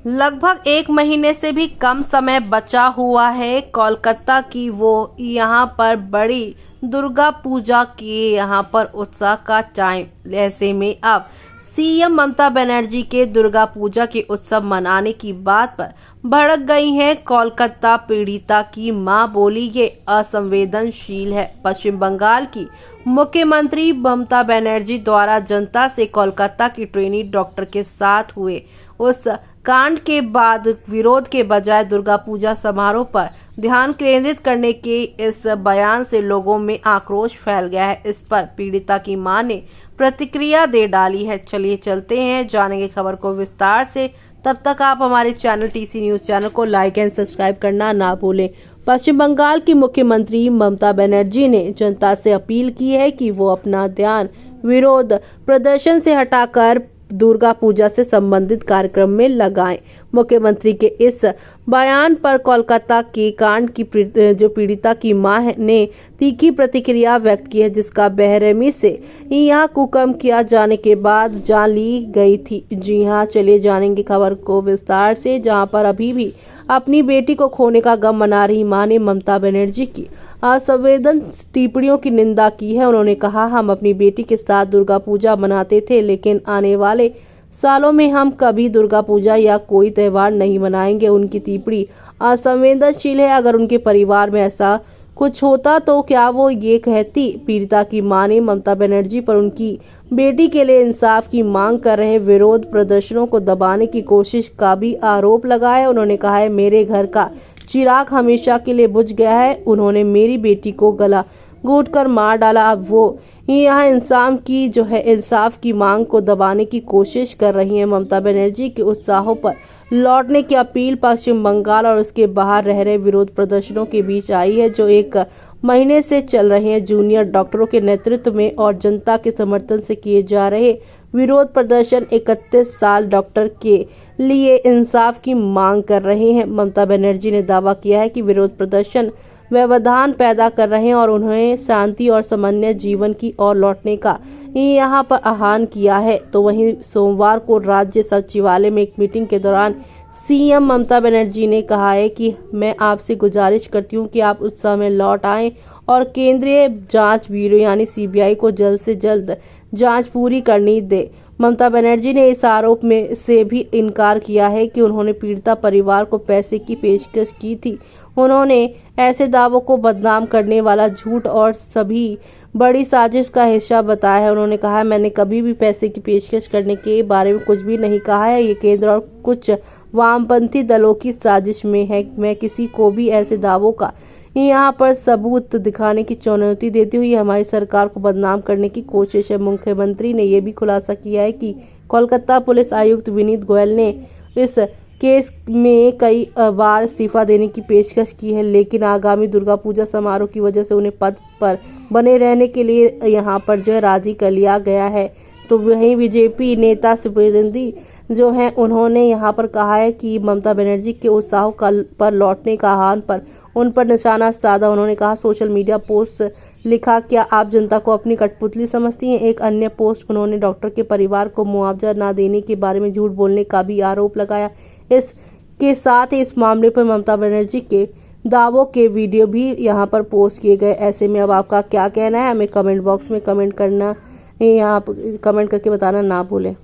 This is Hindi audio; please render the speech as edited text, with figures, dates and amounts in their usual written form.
लगभग 1 महीने से भी कम समय बचा हुआ है कोलकाता की वो यहाँ पर बड़ी दुर्गा पूजा की यहाँ पर उत्साह का टाइम। ऐसे में अब सीएम ममता बनर्जी के दुर्गा पूजा के उत्सव मनाने की बात पर भड़क गई हैं कोलकाता पीड़िता की मां। बोली ये असंवेदनशील है। पश्चिम बंगाल की मुख्यमंत्री ममता बनर्जी द्वारा जनता से कोलकाता की ट्रेनी डॉक्टर के साथ हुए उस कांड के बाद विरोध के बजाय दुर्गा पूजा समारोह पर ध्यान केंद्रित करने के इस बयान से लोगों में आक्रोश फैल गया है। इस पर पीड़िता की मां ने प्रतिक्रिया दे डाली है। चलिए चलते हैं, जानेंगे खबर को विस्तार से। तब तक आप हमारे चैनल टीसी न्यूज चैनल को लाइक एंड सब्सक्राइब करना ना भूलें। पश्चिम बंगाल की मुख्यमंत्री ममता बनर्जी ने जनता से अपील की है कि वो अपना ध्यान विरोध प्रदर्शन से हटाकर दुर्गा पूजा से संबंधित कार्यक्रम में लगाएं। मुख्यमंत्री के इस बयान पर कोलकाता के कांड की जो पीड़िता की मां ने तीखी प्रतिक्रिया व्यक्त की है, जिसका बेरहमी से यहां कुकर्म किया जाने के बाद जान ली गई थी। जी हां, चलिए जानेंगे खबर को विस्तार से। जहां पर अभी भी अपनी बेटी को खोने का गम मना रही मां ने ममता बनर्जी की असंवेदन टिप्पणियों की निंदा की है। उन्होंने कहा, हम अपनी बेटी के साथ दुर्गा पूजा मनाते थे, लेकिन आने वाले सालों में हम कभी दुर्गा पूजा या कोई त्योहार नहीं मनाएंगे। उनकी टिप्पणी असंवेदनशील है। अगर उनके परिवार में ऐसा कुछ होता तो क्या वो ये कहती? पीड़िता की मां ने ममता बनर्जी पर उनकी बेटी के लिए इंसाफ की मांग कर रहे विरोध प्रदर्शनों को दबाने की कोशिश का भी आरोप लगाया। उन्होंने कहा है, मेरे घर का चिराग हमेशा के लिए बुझ गया है। उन्होंने मेरी बेटी को गला घोंटकर मार डाला। अब वो यहाँ इंसाफ की मांग को दबाने की कोशिश कर रही हैं। ममता बनर्जी के उत्साहों पर लौटने की अपील पश्चिम बंगाल और उसके बाहर रह रहे विरोध प्रदर्शनों के बीच आई है, जो 1 महीने से चल रहे हैं। जूनियर डॉक्टरों के नेतृत्व में और जनता के समर्थन से किए जा रहे विरोध प्रदर्शन 31 साल डॉक्टर के लिए इंसाफ की मांग कर रहे हैं। ममता बनर्जी ने दावा किया है कि विरोध प्रदर्शन व्यवधान पैदा कर रहे हैं और उन्हें शांति और सामान्य जीवन की ओर लौटने का यहाँ पर आह्वान किया है। तो वहीं सोमवार को राज्य सचिवालय में एक मीटिंग के दौरान सीएम ममता बनर्जी ने कहा है कि मैं आपसे गुजारिश करती हूँ कि आप उत्सव में लौट आएं और केंद्रीय जांच ब्यूरो यानी सीबीआई को जल्द से जल्द जांच पूरी करनी दे। ममता बनर्जी ने इस आरोप में से भी इनकार किया है कि उन्होंने पीड़िता परिवार को पैसे की पेशकश की थी। उन्होंने ऐसे दावों को बदनाम करने वाला झूठ और सभी बड़ी साजिश का हिस्सा बताया है। उन्होंने कहा, मैंने कभी भी पैसे की पेशकश करने के बारे में कुछ भी नहीं कहा है। ये केंद्र और कुछ वामपंथी दलों की साजिश में है। मैं किसी को भी ऐसे दावों का यहाँ पर सबूत दिखाने की चुनौती देती हुई हमारी सरकार को बदनाम करने की कोशिश है। मुख्यमंत्री ने यह भी खुलासा किया है कि कोलकाता पुलिस आयुक्त विनीत गोयल ने इस केस में कई बार इस्तीफा देने की पेशकश की है, लेकिन आगामी दुर्गा पूजा समारोह की वजह से उन्हें पद पर बने रहने के लिए यहाँ पर राजी कर लिया गया है। तो वहीं बीजेपी नेता सुप्रीमो उन्होंने यहाँ पर कहा है कि ममता बनर्जी के उत्साह पर लौटने का आह्वान पर उन पर निशाना साधा। उन्होंने कहा, सोशल मीडिया पोस्ट लिखा, क्या आप जनता को अपनी कठपुतली समझती हैं? एक अन्य पोस्ट उन्होंने डॉक्टर के परिवार को मुआवजा न देने के बारे में झूठ बोलने का भी आरोप लगाया। इसके साथ ही इस मामले पर ममता बनर्जी के दावों के वीडियो भी यहाँ पर पोस्ट किए गए। ऐसे में अब आपका क्या कहना है? हमें कमेंट बॉक्स में कमेंट करके बताना ना भूलें।